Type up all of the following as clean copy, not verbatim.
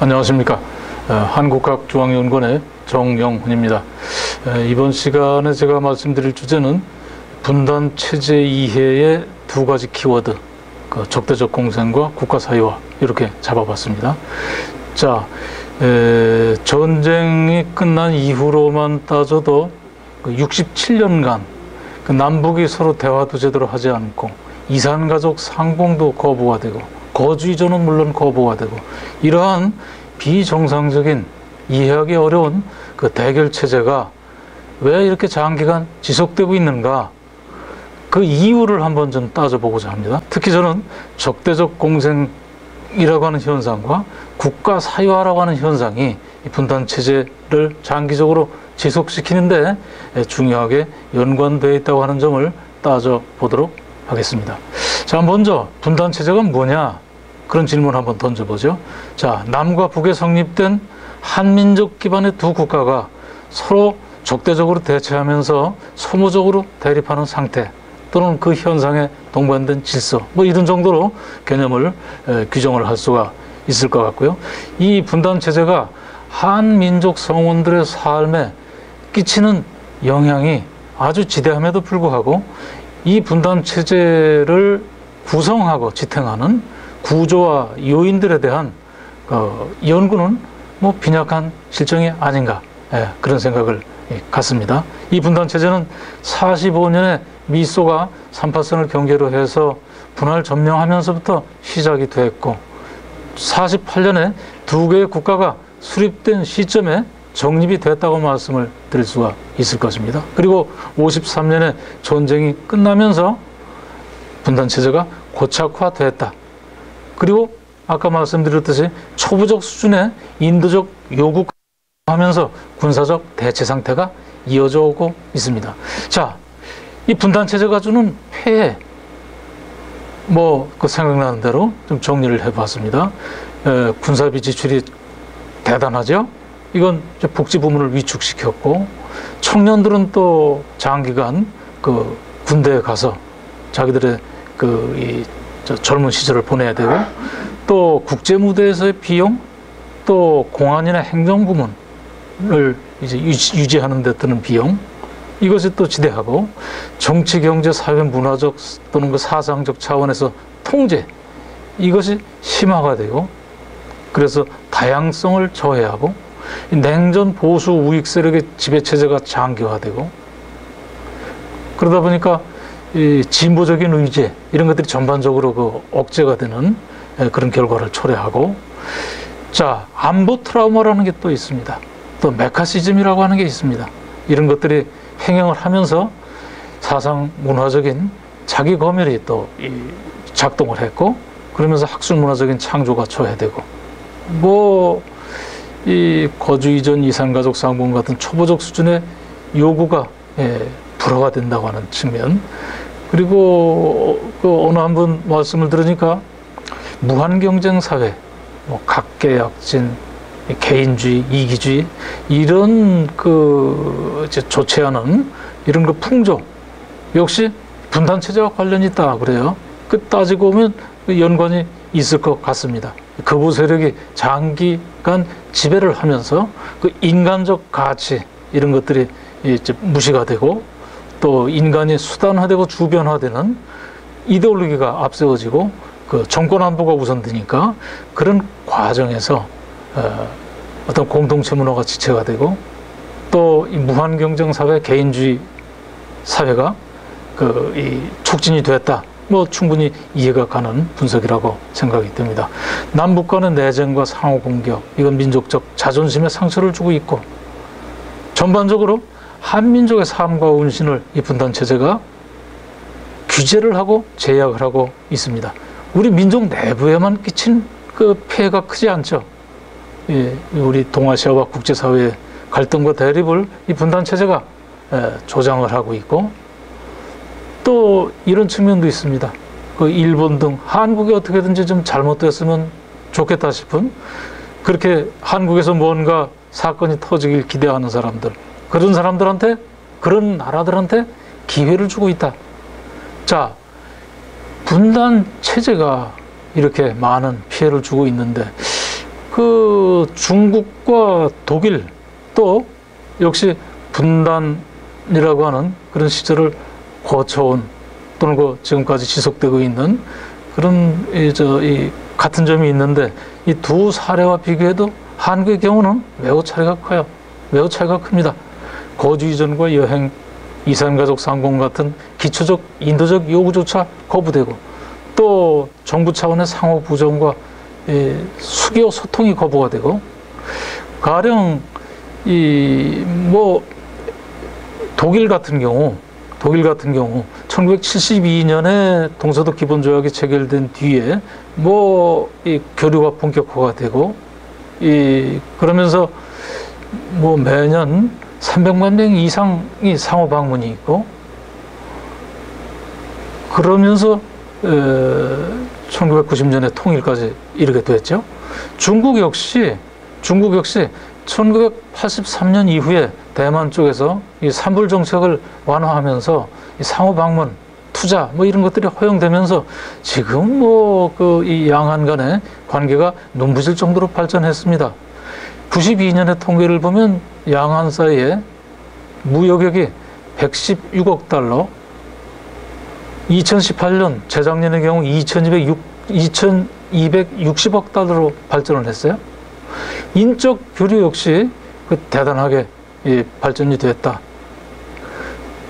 안녕하십니까. 한국학중앙연구원의 정영훈입니다. 이번 시간에 제가 말씀드릴 주제는 분단체제 이해의 두 가지 키워드, 적대적 공생과 국가사회화, 이렇게 잡아봤습니다. 자, 전쟁이 끝난 이후로만 따져도 67년간 남북이 서로 대화도 제대로 하지 않고 이산가족 상봉도 거부가 되고 거주 이전은 물론 거부가 되고 이러한 비정상적인 이해하기 어려운 그 대결 체제가 왜 이렇게 장기간 지속되고 있는가, 그 이유를 한번 좀 따져보고자 합니다. 특히 저는 적대적 공생이라고 하는 현상과 국가 사회화라고 하는 현상이 분단 체제를 장기적으로 지속시키는데 중요하게 연관되어 있다고 하는 점을 따져보도록 하겠습니다. 자, 먼저 분단 체제가 뭐냐, 그런 질문 한번 던져보죠. 자, 남과 북에 성립된 한민족 기반의 두 국가가 서로 적대적으로 대치하면서 소모적으로 대립하는 상태, 또는 그 현상에 동반된 질서, 이런 정도로 개념을 규정을 할 수가 있을 것 같고요. 이 분단 체제가 한민족 성원들의 삶에 끼치는 영향이 아주 지대함에도 불구하고 이 분단 체제를 구성하고 지탱하는 구조와 요인들에 대한 연구는 빈약한 실정이 아닌가, 그런 생각을 갖습니다. 이 분단 체제는 45년에 미소가 3파선을 경계로 해서 분할 점령하면서부터 시작이 됐고 48년에 두 개의 국가가 수립된 시점에 정립이 됐다고 말씀을 드릴 수가 있을 것입니다. 그리고 53년에 전쟁이 끝나면서 분단 체제가 고착화됐다. 그리고 아까 말씀드렸듯이 초부적 수준의 인도적 요구하면서 군사적 대체 상태가 이어져 오고 있습니다. 자, 이 분단 체제가 주는 폐해, 생각나는 대로 좀 정리를 해봤습니다. 군사비 지출이 대단하죠. 이건 복지 부문을 위축시켰고, 청년들은 또 장기간 군대에 가서 자기들의 젊은 시절을 보내야 되고, 또 국제 무대에서의 비용, 또 공안이나 행정 부문을 이제 유지하는 데 드는 비용, 이것이 또 지대하고, 정치, 경제, 사회, 문화적 또는 사상적 차원에서 통제, 이것이 심화가 되고, 그래서 다양성을 저해하고, 냉전 보수 우익 세력의 지배 체제가 장기화되고, 그러다 보니까 이 진보적인 의제, 이런 것들이 전반적으로 억제가 되는 그런 결과를 초래하고, 자, 안보 트라우마라는 게 또 있습니다. 또 메카시즘이라고 하는 게 있습니다. 이런 것들이 행행을 하면서 사상 문화적인 자기 검열이 또 작동을 했고, 그러면서 학술 문화적인 창조가 초래되고, 이 거주 이전 이산가족 상봉 같은 초보적 수준의 요구가 불허가 된다고 하는 측면, 그리고 어느 한 분 말씀을 들으니까 무한경쟁 사회, 각계약진, 개인주의, 이기주의, 이런 조체하는 이런 풍조 역시 분단체제와 관련이 있다 그래요. 따지고 보면 연관이 있을 것 같습니다. 극우 세력이 장기간 지배를 하면서 인간적 가치, 이런 것들이 무시가 되고, 또 인간이 수단화되고 주변화되는 이데올로기가 앞세워지고 정권 안보가 우선되니까 그런 과정에서 어떤 공동체 문화가 지체가 되고, 또 이 무한경쟁 사회, 개인주의 사회가 촉진이 됐다. 충분히 이해가 가는 분석이라고 생각이 됩니다. 남북 간의 내전과 상호 공격, 이건 민족적 자존심에 상처를 주고 있고, 전반적으로 한민족의 삶과 운신을 이 분단 체제가 규제를 하고 제약을 하고 있습니다. 우리 민족 내부에만 끼친 폐해가 크지 않죠. 우리 동아시아와 국제사회의 갈등과 대립을 이 분단 체제가 조장을 하고 있고, 또 이런 측면도 있습니다. 일본 등 한국이 어떻게든지 좀 잘못됐으면 좋겠다 싶은, 그렇게 한국에서 뭔가 사건이 터지길 기대하는 사람들, 그런 사람들한테, 그런 나라들한테 기회를 주고 있다. 자, 분단 체제가 이렇게 많은 피해를 주고 있는데 그 중국과 독일 또 역시 분단이라고 하는 그런 시절을 거쳐온 또는 그 지금까지 지속되고 있는 그런 이 같은 점이 있는데 이 두 사례와 비교해도 한국의 경우는 매우 차이가 커요. 매우 차이가 큽니다. 거주 이전과 여행, 이산가족 상봉 같은 기초적 인도적 요구조차 거부되고 또 정부 차원의 상호 부정과 수교 소통이 거부가 되고 가령 독일 같은 경우 1972년에 동서독 기본조약이 체결된 뒤에 이 교류가 본격화가 되고 그러면서 매년 300만 명 이상이 상호 방문이 있고 그러면서 1990년에 통일까지 이르게 됐죠. 중국 역시 1983년 이후에 대만 쪽에서 이 삼불 정책을 완화하면서 이 상호 방문, 투자 이런 것들이 허용되면서 지금 이 양안 간의 관계가 눈부실 정도로 발전했습니다. 92년의 통계를 보면 양안 사이에 무역액이 116억 달러, 2018년 재작년의 경우 2260억 달러로 발전을 했어요. 인적 교류 역시 대단하게 발전이 됐다.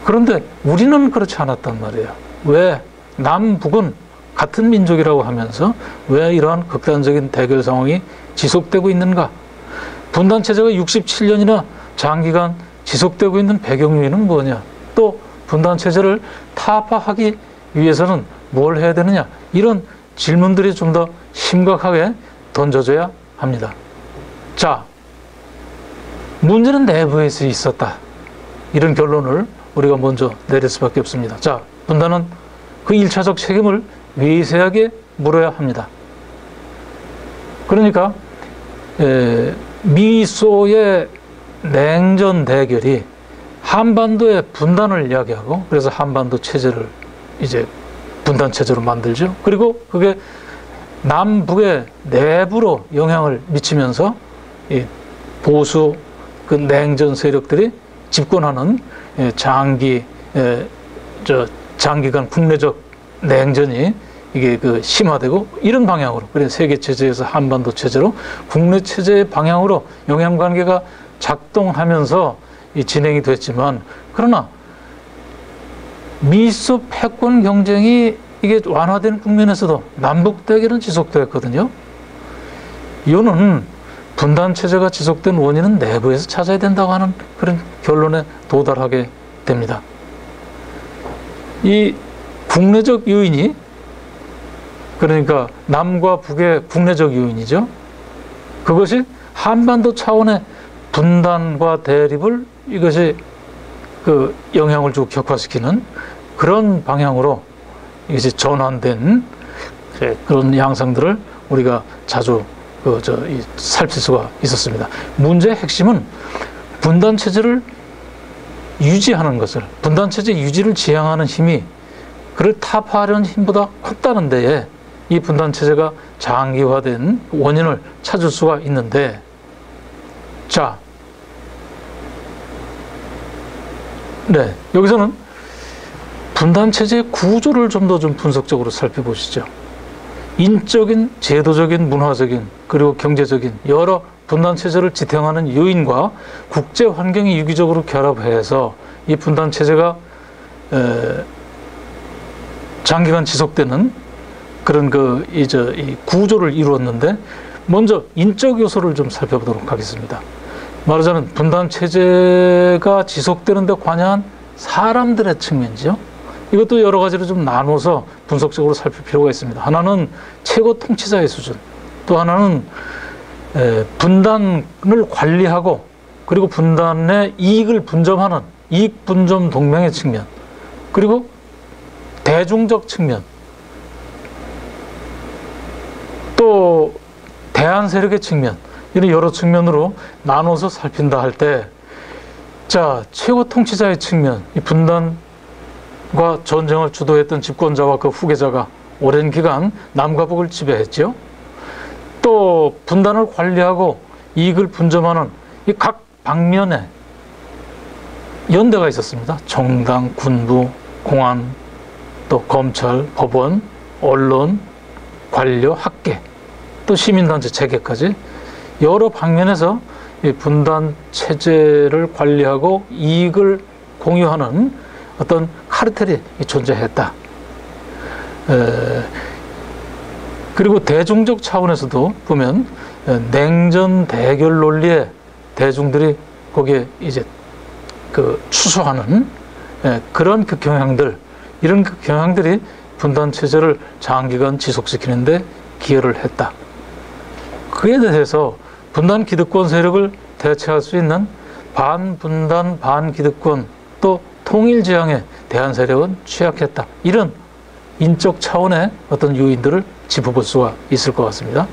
그런데 우리는 그렇지 않았단 말이에요. 왜 남북은 같은 민족이라고 하면서 왜 이러한 극단적인 대결 상황이 지속되고 있는가? 분단 체제가 67년이나 장기간 지속되고 있는 배경 요인은 뭐냐? 또 분단 체제를 타파하기 위해서는 뭘 해야 되느냐? 이런 질문들이 좀 더 심각하게 던져져야 합니다. 자, 문제는 내부에서 있었다. 이런 결론을 우리가 먼저 내릴 수밖에 없습니다. 자, 분단은 그 1차적 책임을 외세하게 물어야 합니다. 그러니까 미소의 냉전 대결이 한반도의 분단을 이야기하고 그래서 한반도 체제를 이제 분단 체제로 만들죠. 그리고 그게 남북의 내부로 영향을 미치면서 이 보수 그 냉전 세력들이 집권하는 장기간 국내적 냉전이 이게 심화되고 이런 방향으로 그래서 세계 체제에서 한반도 체제로 국내 체제의 방향으로 영향 관계가 작동하면서 진행이 됐지만 그러나 미소 패권 경쟁이 이게 완화된 국면에서도 남북 대결은 지속됐거든요. 이거는 분단 체제가 지속된 원인은 내부에서 찾아야 된다고 하는 그런 결론에 도달하게 됩니다. 이 국내적 요인이 그러니까 남과 북의 국내적 요인이죠. 그것이 한반도 차원의 분단과 대립을 이것이 영향을 주고 격화시키는 그런 방향으로 이제 전환된 그런 양상들을 우리가 자주 살필 수가 있었습니다. 문제의 핵심은 분단 체제를 유지하는 것을, 분단 체제 유지를 지향하는 힘이 그를 타파하려는 힘보다 컸다는 데에 이 분단 체제가 장기화된 원인을 찾을 수가 있는데, 자, 여기서는 분단 체제의 구조를 좀 더 분석적으로 살펴보시죠. 인적인, 제도적인, 문화적인, 그리고 경제적인 여러 분단 체제를 지탱하는 요인과 국제 환경이 유기적으로 결합해서 이 분단 체제가 장기간 지속되는 그런 이 구조를 이루었는데, 먼저 인적 요소를 좀 살펴보도록 하겠습니다. 말하자면 분단 체제가 지속되는데 관여한 사람들의 측면이죠. 이것도 여러 가지로 좀 나눠서 분석적으로 살필 필요가 있습니다. 하나는 최고 통치자의 수준, 또 하나는 분단을 관리하고 그리고 분단의 이익을 분점하는 이익 분점 동맹의 측면, 그리고 대중적 측면, 또 대한 세력의 측면, 이런 여러 측면으로 나눠서 살핀다 할 때, 자, 최고 통치자의 측면, 이 분단과 전쟁을 주도했던 집권자와 그 후계자가 오랜 기간 남과 북을 지배했죠. 또 또 분단을 관리하고 이익을 분점하는 이 각 방면에 연대가 있었습니다. 정당, 군부, 공안, 또 검찰, 법원, 언론, 관료, 학계, 또 시민단체 체계까지 여러 방면에서 이 분단 체제를 관리하고 이익을 공유하는 어떤 카르텔이 존재했다. 그리고 대중적 차원에서도 보면 냉전 대결 논리에 대중들이 거기에 이제 추수하는 그런 경향들, 이런 경향들이 분단 체제를 장기간 지속시키는데 기여를 했다. 그에 대해서 분단 기득권 세력을 대체할 수 있는 반분단 반기득권 또 통일지향에 대한 세력은 취약했다. 이런 인적 차원의 어떤 요인들을 짚어볼 수가 있을 것 같습니다.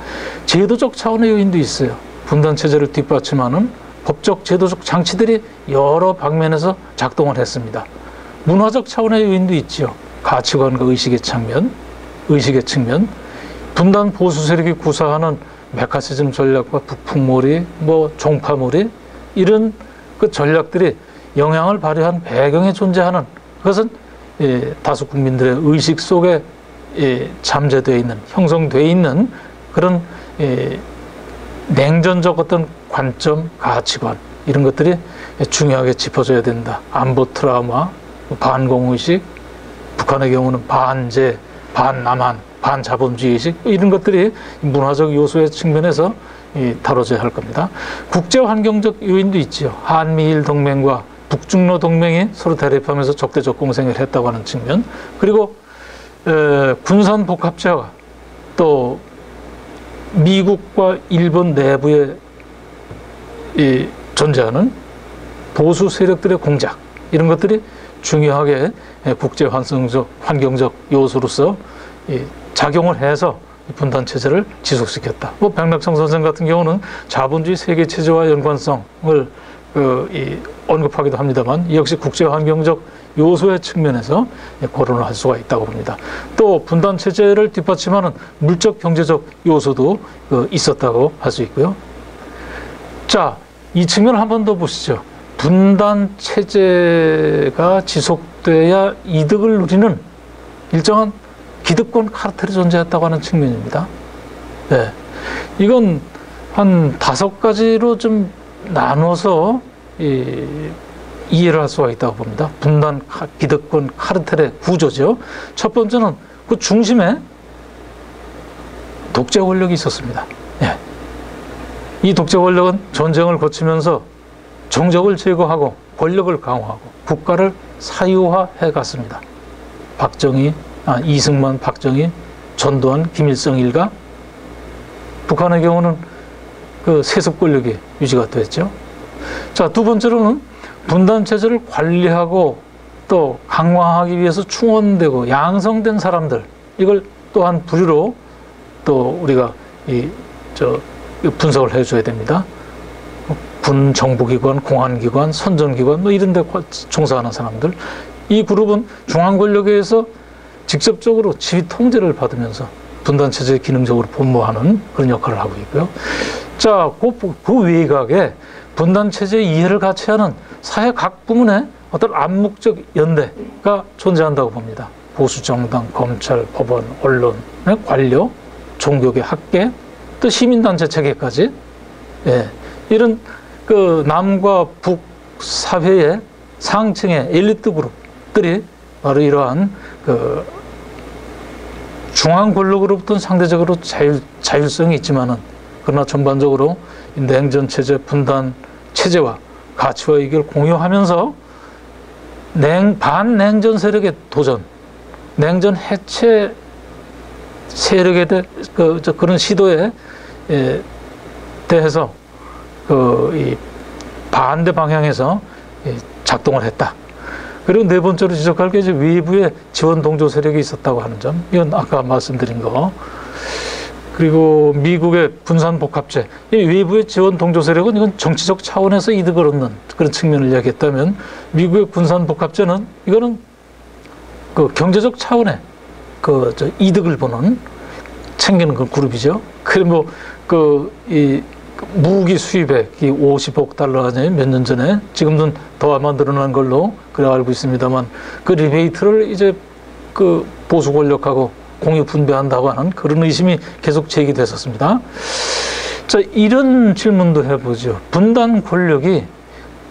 제도적 차원의 요인도 있어요. 분단 체제를 뒷받침하는 법적 제도적 장치들이 여러 방면에서 작동을 했습니다. 문화적 차원의 요인도 있지요. 가치관과 의식의 측면, 분단 보수 세력이 구사하는 메카시즘 전략과 북풍몰이, 종파몰이, 이런 그 전략들이 영향을 발휘한 배경에 존재하는 그것은 다수 국민들의 의식 속에 잠재되어 있는, 형성되어 있는 그런 냉전적 어떤 관점, 가치관, 이런 것들이 중요하게 짚어져야 된다. 안보 트라우마, 반공의식, 북한의 경우는 반제, 반남한, 반자본주의식, 이런 것들이 문화적 요소의 측면에서 다뤄져야 할 겁니다. 국제환경적 요인도 있죠. 한미일 동맹과 북중러 동맹이 서로 대립하면서 적대적 공생을 했다고 하는 측면, 그리고 군산 복합체와 또 미국과 일본 내부에 존재하는 보수 세력들의 공작, 이런 것들이 중요하게 국제 환경적 요소로서 작용을 해서 분단 체제를 지속시켰다. 백낙청 선생 같은 경우는 자본주의 세계 체제와 연관성을 언급하기도 합니다만, 이 역시 국제 환경적 요소의 측면에서 거론을 할 수가 있다고 봅니다. 또 분단 체제를 뒷받침하는 물적 경제적 요소도 있었다고 할 수 있고요. 자, 이 측면을 한 번 더 보시죠. 분단 체제가 지속돼야 이득을 누리는 일정한 기득권 카르텔이 존재했다고 하는 측면입니다. 네. 이건 한 5가지로 좀 나눠서 이해를 할 수가 있다고 봅니다. 분단 기득권 카르텔의 구조죠. 첫 번째는 그 중심에 독재 권력이 있었습니다. 네. 이 독재 권력은 전쟁을 거치면서 정적을 제거하고 권력을 강화하고 국가를 사유화해 갔습니다. 이승만, 박정희, 전두환, 김일성 일가. 북한의 경우는 그 세습 권력이 유지가 됐죠. 자, 두 번째로는 분단 체제를 관리하고 또 강화하기 위해서 충원되고 양성된 사람들, 이걸 또한 부류로 또 우리가 분석을 해줘야 됩니다. 군 정부기관, 공안기관, 선전기관, 이런 데 종사하는 사람들. 이 그룹은 중앙 권력에 의해서 직접적으로 지휘 통제를 받으면서 분단 체제에 기능적으로 본무하는 그런 역할을 하고 있고요. 자, 그 외곽에 분단 체제의 이해를 같이 하는 사회 각 부문의 어떤 암묵적 연대가 존재한다고 봅니다. 보수 정당, 검찰, 법원, 언론, 관료, 종교계, 학계, 또 시민단체 체계까지, 이런 그 남과 북 사회의 상층의 엘리트 그룹들이 바로 이러한 그 중앙 권력으로부터는 상대적으로 자율성이 있지만은, 그러나 전반적으로 냉전 체제, 분단 체제와 가치와 이익을 공유하면서 반냉전 세력의 도전, 냉전 해체 세력에 그런 시도에 대해서 이 반대 방향에서 작동을 했다. 그리고 네 번째로 지적할 게 이제 외부의 지원 동조 세력이 있었다고 하는 점. 이건 아까 말씀드린 거. 그리고 미국의 분산 복합체. 이 외부의 지원 동조 세력은 이건 정치적 차원에서 이득을 얻는 그런 측면을 이야기했다면, 미국의 분산 복합체는 이거는 그 경제적 차원의 이득을 보는 챙기는 그 그룹이죠. 그래 이 무기 수입액이 50억 달러가 몇 년 전에, 지금은 더 아마 늘어난 걸로 그래 알고 있습니다만, 그 리베이트를 이제 그 보수 권력하고 공유 분배한다고 하는 그런 의심이 계속 제기됐었습니다. 자, 이런 질문도 해보죠. 분단 권력이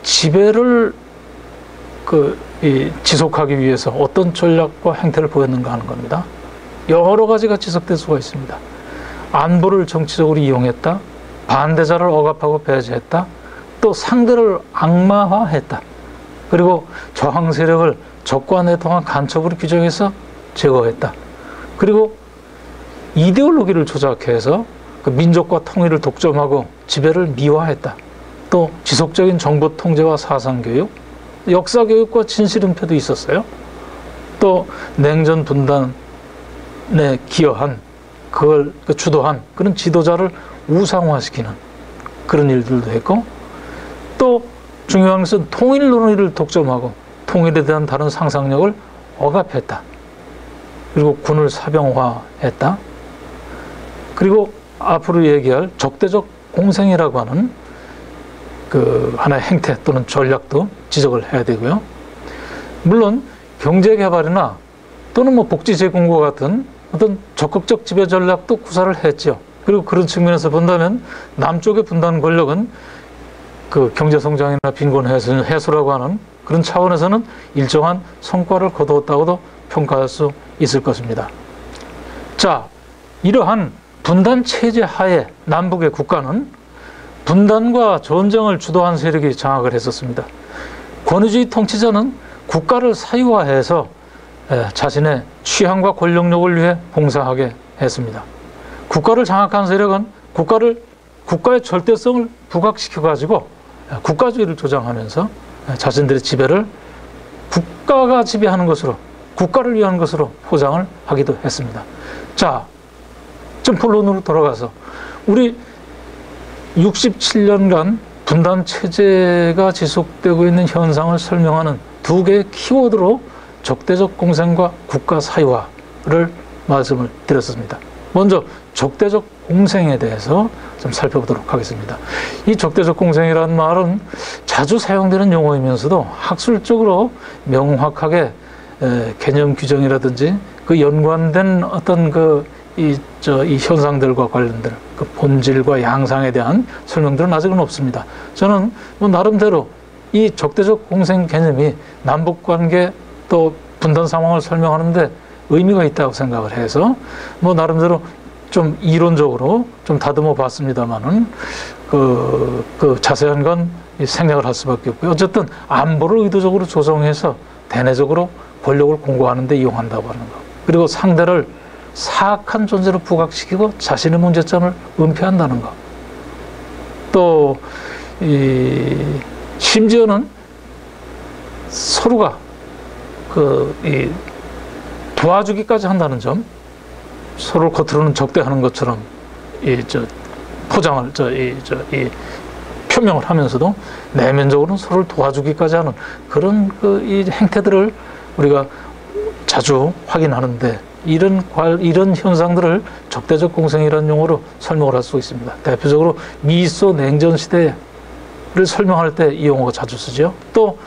지배를 지속하기 위해서 어떤 전략과 행태를 보였는가 하는 겁니다. 여러 가지가 지속될 수가 있습니다. 안보를 정치적으로 이용했다, 반대자를 억압하고 배제했다, 또 상대를 악마화했다, 그리고 저항 세력을 적과 내통한 간첩으로 규정해서 제거했다, 그리고 이데올로기를 조작해서 그 민족과 통일을 독점하고 지배를 미화했다, 또 지속적인 정보 통제와 사상교육, 역사교육과 진실은폐도 있었어요. 또 냉전 분단에 기여한, 그걸 주도한 그런 지도자를 우상화시키는 그런 일들도 했고, 또 중요한 것은 통일 논의를 독점하고 통일에 대한 다른 상상력을 억압했다. 그리고 군을 사병화했다. 그리고 앞으로 얘기할 적대적 공생이라고 하는 그 하나의 행태 또는 전략도 지적을 해야 되고요. 물론 경제 개발이나 또는 복지 제공과 같은 어떤 적극적 지배 전략도 구사를 했죠. 그리고 그런 측면에서 본다면 남쪽의 분단 권력은 그 경제 성장이나 빈곤 해소라고 하는 그런 차원에서는 일정한 성과를 거두었다고도 평가할 수 있을 것입니다. 자, 이러한 분단 체제 하에 남북의 국가는 분단과 전쟁을 주도한 세력이 장악을 했었습니다. 권위주의 통치자는 국가를 사유화해서 자신의 취향과 권력력을 위해 봉사하게 했습니다. 국가를 장악한 세력은 국가의 절대성을 부각시켜가지고 국가주의를 조장하면서 자신들의 지배를 국가가 지배하는 것으로, 국가를 위한 것으로 포장을 하기도 했습니다. 자, 좀 본론으로 돌아가서 우리 67년간 분단 체제가 지속되고 있는 현상을 설명하는 두 개의 키워드로 적대적 공생과 국가 사유화를 말씀을 드렸습니다. 먼저 적대적 공생에 대해서 좀 살펴보도록 하겠습니다. 이 적대적 공생이라는 말은 자주 사용되는 용어이면서도 학술적으로 명확하게 개념 규정이라든지 그 연관된 어떤 이 현상들과 관련된 그 본질과 양상에 대한 설명들은 아직은 없습니다. 저는 나름대로 이 적대적 공생 개념이 남북관계 또 분단 상황을 설명하는데 의미가 있다고 생각을 해서 나름대로 좀 이론적으로 좀 다듬어 봤습니다만은 그 자세한 건 생략을 할 수밖에 없고요. 어쨌든 안보를 의도적으로 조정해서 대내적으로 권력을 공고하는 데 이용한다고 하는 거. 그리고 상대를 사악한 존재로 부각시키고 자신의 문제점을 은폐한다는 것. 또 심지어는 서로가 도와주기까지 한다는 점, 서로 겉으로는 적대하는 것처럼 포장을 표명을 하면서도 내면적으로는 서로를 도와주기까지 하는 그런 이 행태들을 우리가 자주 확인하는데, 이런 현상들을 적대적 공생이라는 용어로 설명을 할 수 있습니다. 대표적으로 미소 냉전 시대를 설명할 때 이 용어가 자주 쓰죠. 또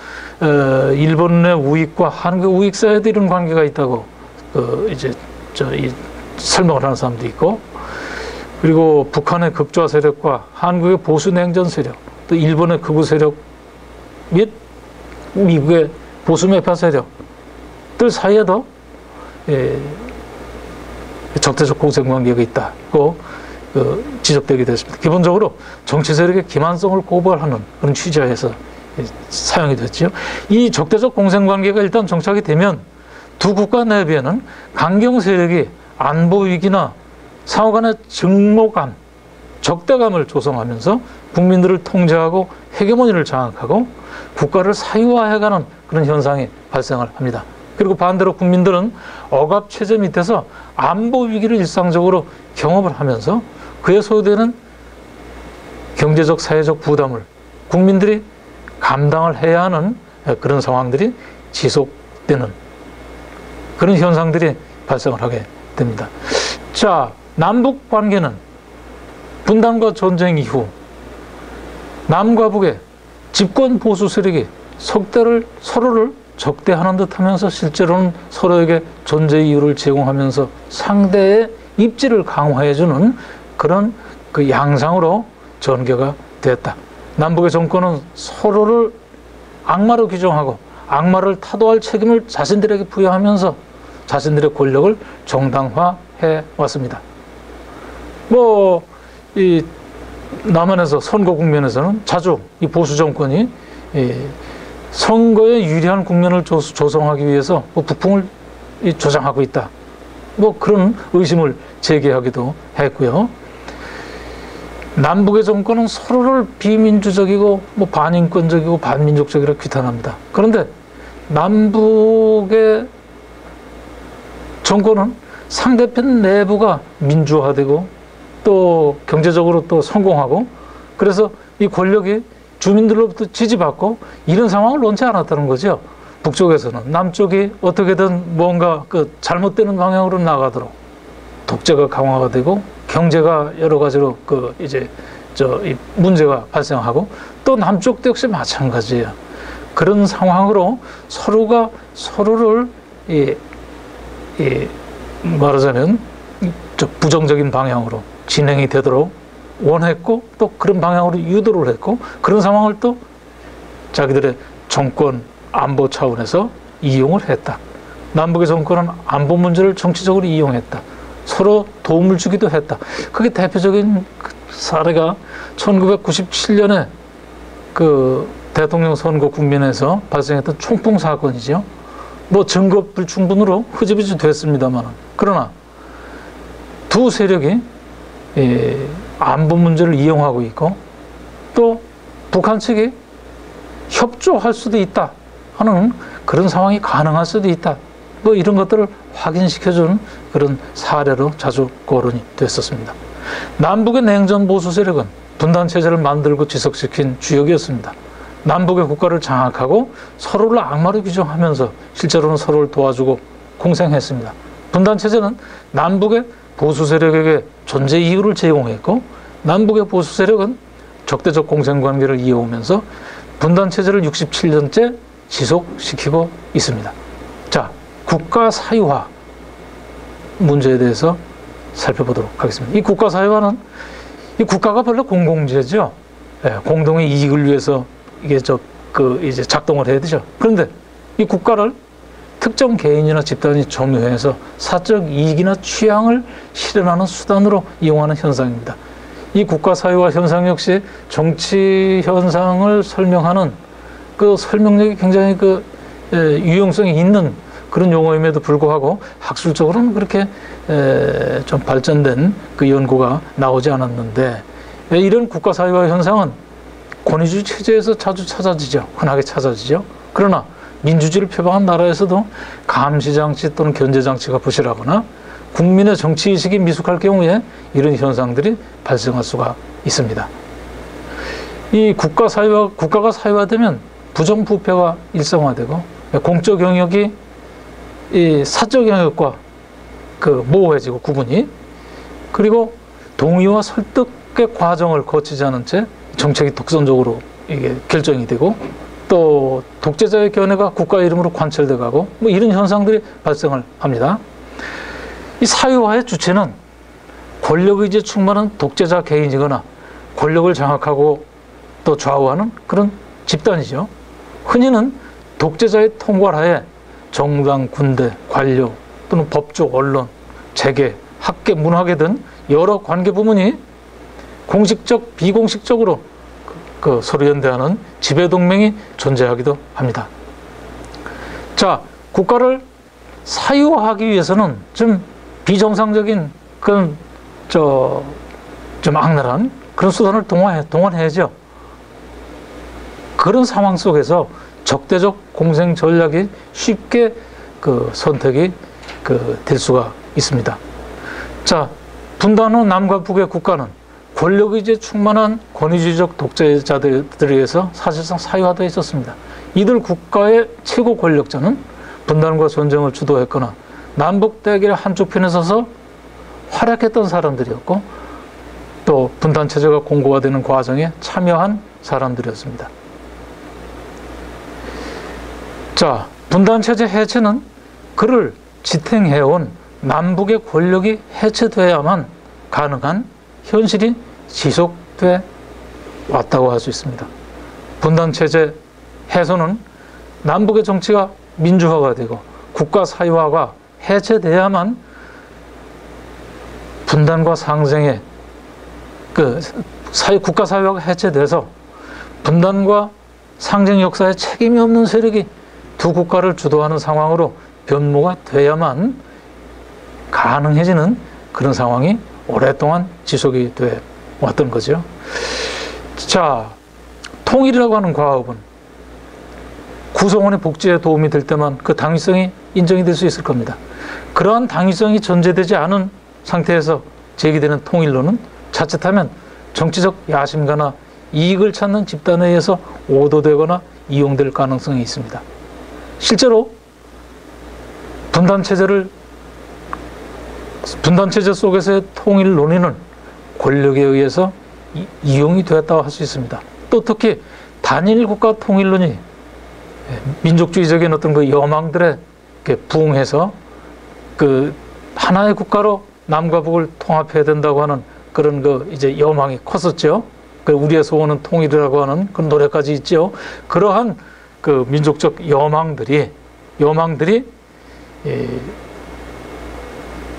일본의 우익과 한국의 우익 사이에도 이런 관계가 있다고 설명을 하는 사람도 있고, 그리고 북한의 극좌 세력과 한국의 보수 냉전 세력, 또 일본의 극우 세력 및 미국의 보수 매파 세력들 사이에도 적대적 공생 관계가 있다고 지적되기도 했습니다. 기본적으로 정치 세력의 기만성을 고발하는 그런 취지에서 사용이 됐죠. 이 적대적 공생 관계가 일단 정착이 되면 두 국가 내부에는 강경 세력이 안보 위기나 상호 간의 증오감, 적대감을 조성하면서 국민들을 통제하고 헤게모니를 장악하고 국가를 사유화해가는 그런 현상이 발생을 합니다. 그리고 반대로 국민들은 억압 체제 밑에서 안보 위기를 일상적으로 경험을 하면서 그에 소요되는 경제적, 사회적 부담을 국민들이 감당을 해야 하는 그런 상황들이 지속되는 그런 현상들이 발생을 하게 됩니다. 자, 남북 관계는 분단과 전쟁 이후 남과 북의 집권 보수 세력이 서로를 적대하는 듯 하면서 실제로는 서로에게 존재 이유를 제공하면서 상대의 입지를 강화해주는 그런 그 양상으로 전개가 됐다. 남북의 정권은 서로를 악마로 규정하고 악마를 타도할 책임을 자신들에게 부여하면서 자신들의 권력을 정당화해 왔습니다. 이 남한에서 선거 국면에서는 자주 이 보수 정권이 선거에 유리한 국면을 조성하기 위해서 북풍을 조장하고 있다. 그런 의심을 제기하기도 했고요. 남북의 정권은 서로를 비민주적이고 반인권적이고 반민족적이라 규탄합니다. 그런데 남북의 정권은 상대편 내부가 민주화되고 또 경제적으로 또 성공하고 그래서 이 권력이 주민들로부터 지지받고 이런 상황을 원치 않았다는 거죠. 북쪽에서는 남쪽이 어떻게든 뭔가 잘못되는 방향으로 나가도록 독재가 강화가 되고 경제가 여러 가지로 이 문제가 발생하고 또 남쪽도 역시 마찬가지예요. 그런 상황으로 서로가 서로를 말하자면 부정적인 방향으로 진행이 되도록 원했고 또 그런 방향으로 유도를 했고 그런 상황을 또 자기들의 정권 안보 차원에서 이용을 했다. 남북의 정권은 안보 문제를 정치적으로 이용했다. 서로 도움을 주기도 했다. 그게 대표적인 사례가 1997년에 그 대통령 선거 국면에서 발생했던 총풍 사건이죠. 증거 불충분으로 흐지부지 됐습니다만 그러나 두 세력이 안보 문제를 이용하고 있고 또 북한 측이 협조할 수도 있다 하는 그런 상황이 가능할 수도 있다. 이런 것들을 확인시켜주는 그런 사례로 자주 거론이 됐었습니다. 남북의 냉전 보수 세력은 분단체제를 만들고 지속시킨 주역이었습니다. 남북의 국가를 장악하고 서로를 악마로 규정하면서 실제로는 서로를 도와주고 공생했습니다. 분단체제는 남북의 보수 세력에게 존재 이유를 제공했고 남북의 보수 세력은 적대적 공생관계를 이어오면서 분단체제를 67년째 지속시키고 있습니다. 자, 국가 사유화 문제에 대해서 살펴보도록 하겠습니다. 이 국가 사유화는 이 국가가 원래 공공재죠. 공동의 이익을 위해서 이게 이제 작동을 해야 되죠. 그런데 이 국가를 특정 개인이나 집단이 점유해서 사적 이익이나 취향을 실현하는 수단으로 이용하는 현상입니다. 이 국가 사유화 현상 역시 정치 현상을 설명하는 그 설명력이 굉장히 유용성이 있는 그런 용어임에도 불구하고 학술적으로는 그렇게 좀 발전된 그 연구가 나오지 않았는데 이런 국가 사유화 현상은 권위주의 체제에서 자주 찾아지죠. 흔하게 찾아지죠. 그러나 민주주의를 표방한 나라에서도 감시장치 또는 견제장치가 부실하거나 국민의 정치의식이 미숙할 경우에 이런 현상들이 발생할 수가 있습니다. 이 국가가 사유화되면 부정부패가 일상화되고 공적 영역이 이 사적 영역과 모호해지고 구분이 그리고 동의와 설득의 과정을 거치지 않은 채 정책이 독선적으로 이게 결정이 되고 또 독재자의 견해가 국가 이름으로 관철돼 가고 이런 현상들이 발생을 합니다. 이 사유화의 주체는 권력의지에 충만한 독재자 개인이거나 권력을 장악하고 또 좌우하는 그런 집단이죠. 흔히는 독재자의 통괄하에 정당, 군대, 관료 또는 법조, 언론, 재계, 학계, 문화계 등 여러 관계 부문이 공식적, 비공식적으로 서로 연대하는 지배동맹이 존재하기도 합니다. 자, 국가를 사유화하기 위해서는 좀 비정상적인 그런 좀 악랄한 그런 수단을 동원해야죠. 그런 상황 속에서 적대적 공생 전략이 쉽게 선택이 될 수가 있습니다. 자, 분단 후 남과 북의 국가는 권력의지에 충만한 권위주의적 독재자들에 의해서 사실상 사유화되어 있었습니다. 이들 국가의 최고 권력자는 분단과 전쟁을 주도했거나 남북 대결의 한쪽 편에 서서 활약했던 사람들이었고 또 분단체제가 공고가 되는 과정에 참여한 사람들이었습니다. 자, 분단체제 해체는 그를 지탱해온 남북의 권력이 해체돼야만 가능한 현실이 지속돼 왔다고 할 수 있습니다. 분단체제 해소는 남북의 정치가 민주화가 되고 국가 사회화가 해체돼야만 분단과 상생의 국가 사회화가 해체돼서 분단과 상생 역사에 책임이 없는 세력이 두 국가를 주도하는 상황으로 변모가 돼야만 가능해지는 그런 상황이 오랫동안 지속이 돼 왔던 거죠. 자, 통일이라고 하는 과업은 구성원의 복지에 도움이 될 때만 그 당위성이 인정이 될 수 있을 겁니다. 그러한 당위성이 전제되지 않은 상태에서 제기되는 통일론은 자칫하면 정치적 야심가나 이익을 찾는 집단에 의해서 오도되거나 이용될 가능성이 있습니다. 실제로 분단체제 속에서의 통일 논의는 권력에 의해서 이용이 되었다고 할 수 있습니다. 또 특히 단일 국가 통일론이 민족주의적인 어떤 그 여망들에 부응해서 그 하나의 국가로 남과 북을 통합해야 된다고 하는 그런 그 이제 여망이 컸었죠. 그 우리의 소원은 통일이라고 하는 그런 노래까지 있죠. 그러한 그 민족적 여망들이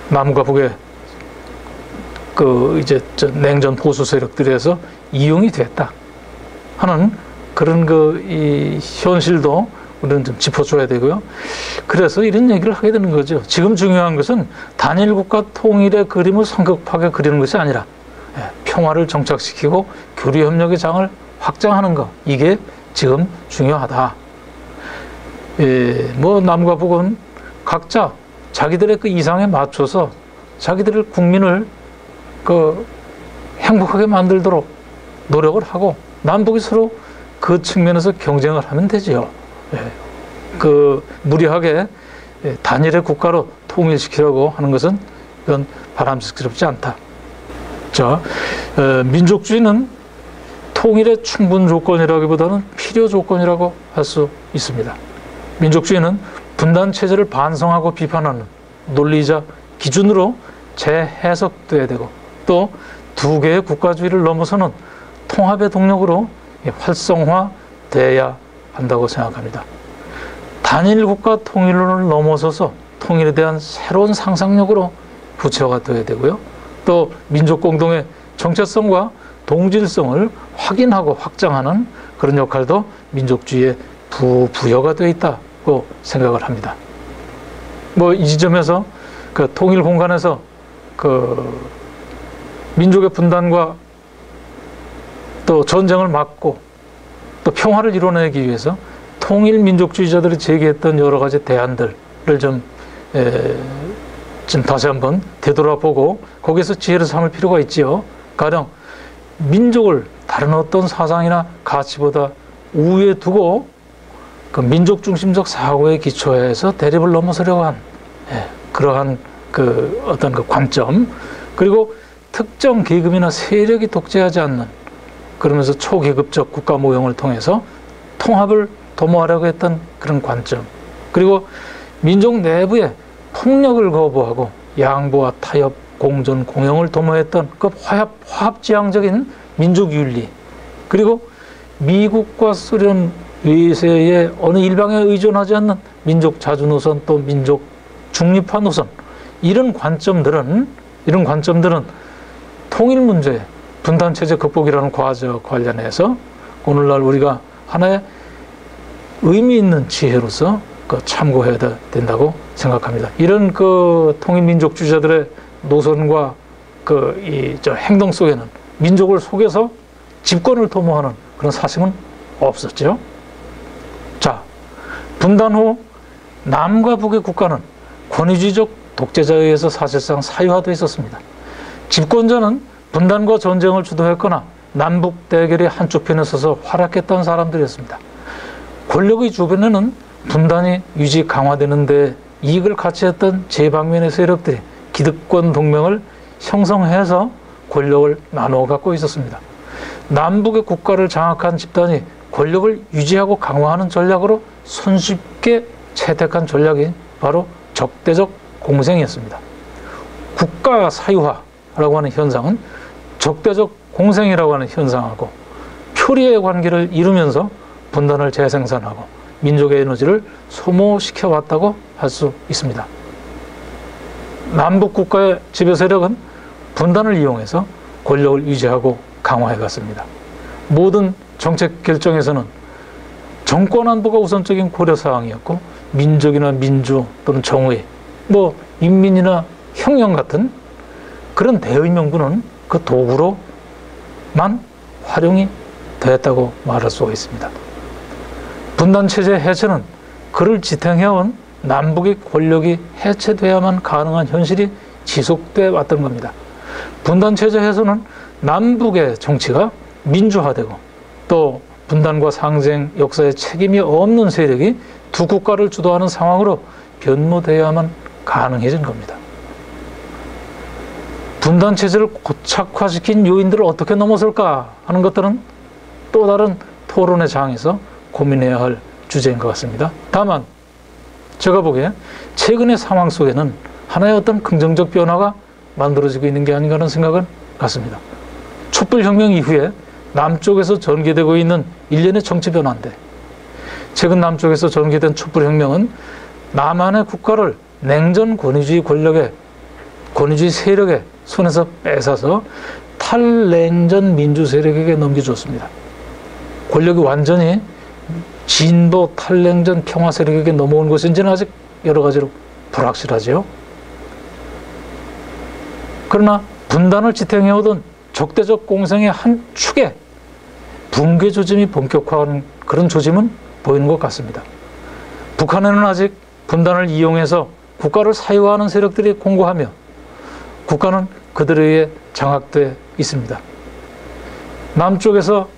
남과 북의 그 이제 냉전 보수 세력들에서 이용이 됐다 하는 그런 이 현실도 우리는 좀 짚어줘야 되고요. 그래서 이런 얘기를 하게 되는 거죠. 지금 중요한 것은 단일 국가 통일의 그림을 성급하게 그리는 것이 아니라 평화를 정착시키고 교류 협력의 장을 확장하는 것, 이게 지금 중요하다. 뭐 남과 북은 각자 자기들의 그 이상에 맞춰서 자기들의 국민을 행복하게 만들도록 노력을 하고 남북이 서로 그 측면에서 경쟁을 하면 되지요. 무리하게 단일의 국가로 통일시키려고 하는 것은 그건 바람직스럽지 않다. 자, 민족주의는 통일의 충분 조건이라기보다는 필요 조건이라고 할 수 있습니다. 민족주의는 분단체제를 반성하고 비판하는 논리이자 기준으로 재해석돼야 되고 또 두 개의 국가주의를 넘어서는 통합의 동력으로 활성화돼야 한다고 생각합니다. 단일 국가 통일론을 넘어서서 통일에 대한 새로운 상상력으로 부처가 되어야 되고요. 또 민족 공동의 정체성과 동질성을 확인하고 확장하는 그런 역할도 민족주의의 부여가 되어 있다고 생각을 합니다. 이 지점에서 그 통일 공간에서 민족의 분단과 또 전쟁을 막고 또 평화를 이뤄내기 위해서 통일 민족주의자들이 제기했던 여러 가지 대안들을 좀 다시 한번 되돌아보고 거기에서 지혜를 삼을 필요가 있지요. 가령 민족을 다른 어떤 사상이나 가치보다 우위에 두고 그 민족 중심적 사고에 기초해서 대립을 넘어서려고 한 그러한 어떤 관점, 그리고 특정 계급이나 세력이 독재하지 않는, 그러면서 초계급적 국가 모형을 통해서 통합을 도모하려고 했던 그런 관점, 그리고 민족 내부에 폭력을 거부하고 양보와 타협, 공존, 공영을 도모했던 그 화합지향적인 민족윤리, 그리고 미국과 소련 외세의 어느 일방에 의존하지 않는 민족 자주 노선, 또 민족 중립화 노선, 이런 관점들은 통일 문제, 분단체제 극복이라는 과제와 관련해서 오늘날 우리가 하나의 의미 있는 지혜로서 참고해야 된다고 생각합니다. 이런 통일 민족주의자들의 노선과 행동 속에는 민족을 속여서 집권을 도모하는 그런 사심은 없었죠. 자, 분단 후 남과 북의 국가는 권위주의적 독재자에 의해서 사실상 사유화되어 있었습니다. 집권자는 분단과 전쟁을 주도했거나 남북 대결의 한쪽 편에 서서 활약했던 사람들이었습니다. 권력의 주변에는 분단이 유지 강화되는 데 이익을 같이 했던 제방면의 세력들이 기득권 동맹을 형성해서 권력을 나누어 갖고 있었습니다. 남북의 국가를 장악한 집단이 권력을 유지하고 강화하는 전략으로 손쉽게 채택한 전략이 바로 적대적 공생이었습니다. 국가 사유화라고 하는 현상은 적대적 공생이라고 하는 현상하고 표리의 관계를 이루면서 분단을 재생산하고 민족의 에너지를 소모시켜 왔다고 할 수 있습니다. 남북 국가의 지배 세력은 분단을 이용해서 권력을 유지하고 강화해 갔습니다. 모든 정책 결정에서는 정권 안보가 우선적인 고려사항이었고 민족이나 민주 또는 정의, 인민이나 혁명 같은 그런 대의 명분은 그 도구로만 활용이 되었다고 말할 수가 있습니다. 분단체제 해체는 그를 지탱해온 남북의 권력이 해체돼야만 가능한 현실이 지속돼 왔던 겁니다. 분단체제 해소는 남북의 정치가 민주화되고 또 분단과 상생 역사에 책임이 없는 세력이 두 국가를 주도하는 상황으로 변모되어야만 가능해진 겁니다. 분단체제를 고착화시킨 요인들을 어떻게 넘어설까 하는 것들은 또 다른 토론의 장에서 고민해야 할 주제인 것 같습니다. 다만 제가 보기에 최근의 상황 속에는 하나의 어떤 긍정적 변화가 만들어지고 있는 게 아닌가 하는 생각은 갖습니다. 촛불혁명 이후에 남쪽에서 전개되고 있는 일련의 정치 변화인데 최근 남쪽에서 전개된 촛불혁명은 남한의 국가를 냉전 권위주의 세력의 손에서 뺏어서 탈냉전 민주 세력에게 넘겨줬습니다. 권력이 완전히 진보 탈냉전 평화 세력에게 넘어온 것인지는 아직 여러 가지로 불확실하지요. 그러나 분단을 지탱해오던 적대적 공생의 한 축에 붕괴 조짐이 본격화하는 그런 조짐은 보이는 것 같습니다. 북한에는 아직 분단을 이용해서 국가를 사유화하는 세력들이 공고하며 국가는 그들에 의해 장악돼 있습니다. 남쪽에서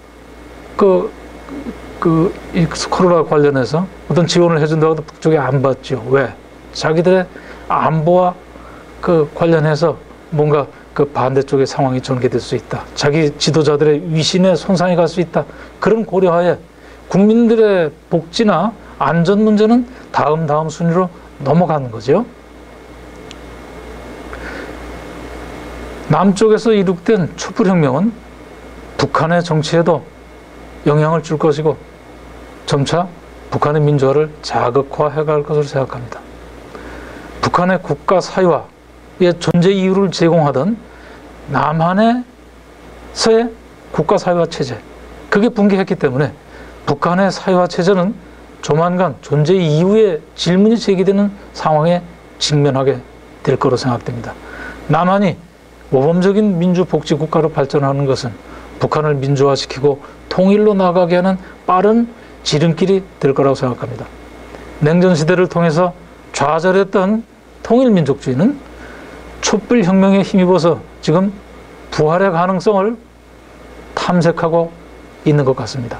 이 코로나 관련해서 어떤 지원을 해준다고 해도 북쪽이 안 받죠. 왜? 자기들의 안보와 관련해서 뭔가 반대쪽의 상황이 전개될 수 있다. 자기 지도자들의 위신에 손상이 갈 수 있다. 그런 고려하에 국민들의 복지나 안전 문제는 다음 순위로 넘어가는 거죠. 남쪽에서 이룩된 촛불혁명은 북한의 정치에도 영향을 줄 것이고 점차 북한의 민주화를 자극화해 갈 것으로 생각합니다. 북한의 국가 사유화의 존재 이유를 제공하던 남한에서의 국가 사유화 체제, 그게 붕괴했기 때문에 북한의 사유화 체제는 조만간 존재 이유의 질문이 제기되는 상황에 직면하게 될 거로 생각됩니다. 남한이 모범적인 민주복지국가로 발전하는 것은 북한을 민주화시키고 통일로 나가게 하는 빠른 지름길이 될 거라고 생각합니다. 냉전시대를 통해서 좌절했던 통일민족주의는 촛불혁명에 힘입어서 지금 부활의 가능성을 탐색하고 있는 것 같습니다.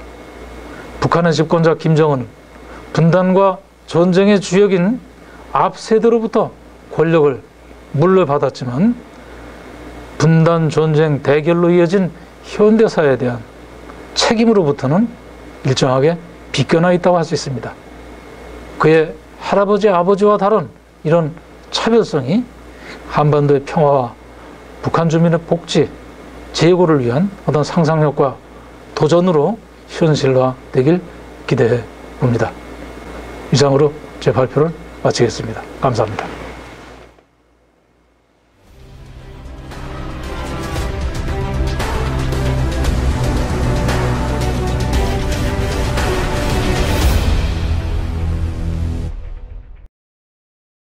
북한의 집권자 김정은은 분단과 전쟁의 주역인 앞 세대로부터 권력을 물려받았지만 분단, 전쟁, 대결로 이어진 현대사에 대한 책임으로부터는 일정하게 비껴나 있다고 할 수 있습니다. 그의 할아버지, 아버지와 다른 이런 차별성이 한반도의 평화와 북한 주민의 복지, 재고를 위한 어떤 상상력과 도전으로 현실화되길 기대해 봅니다. 이상으로 제 발표를 마치겠습니다. 감사합니다.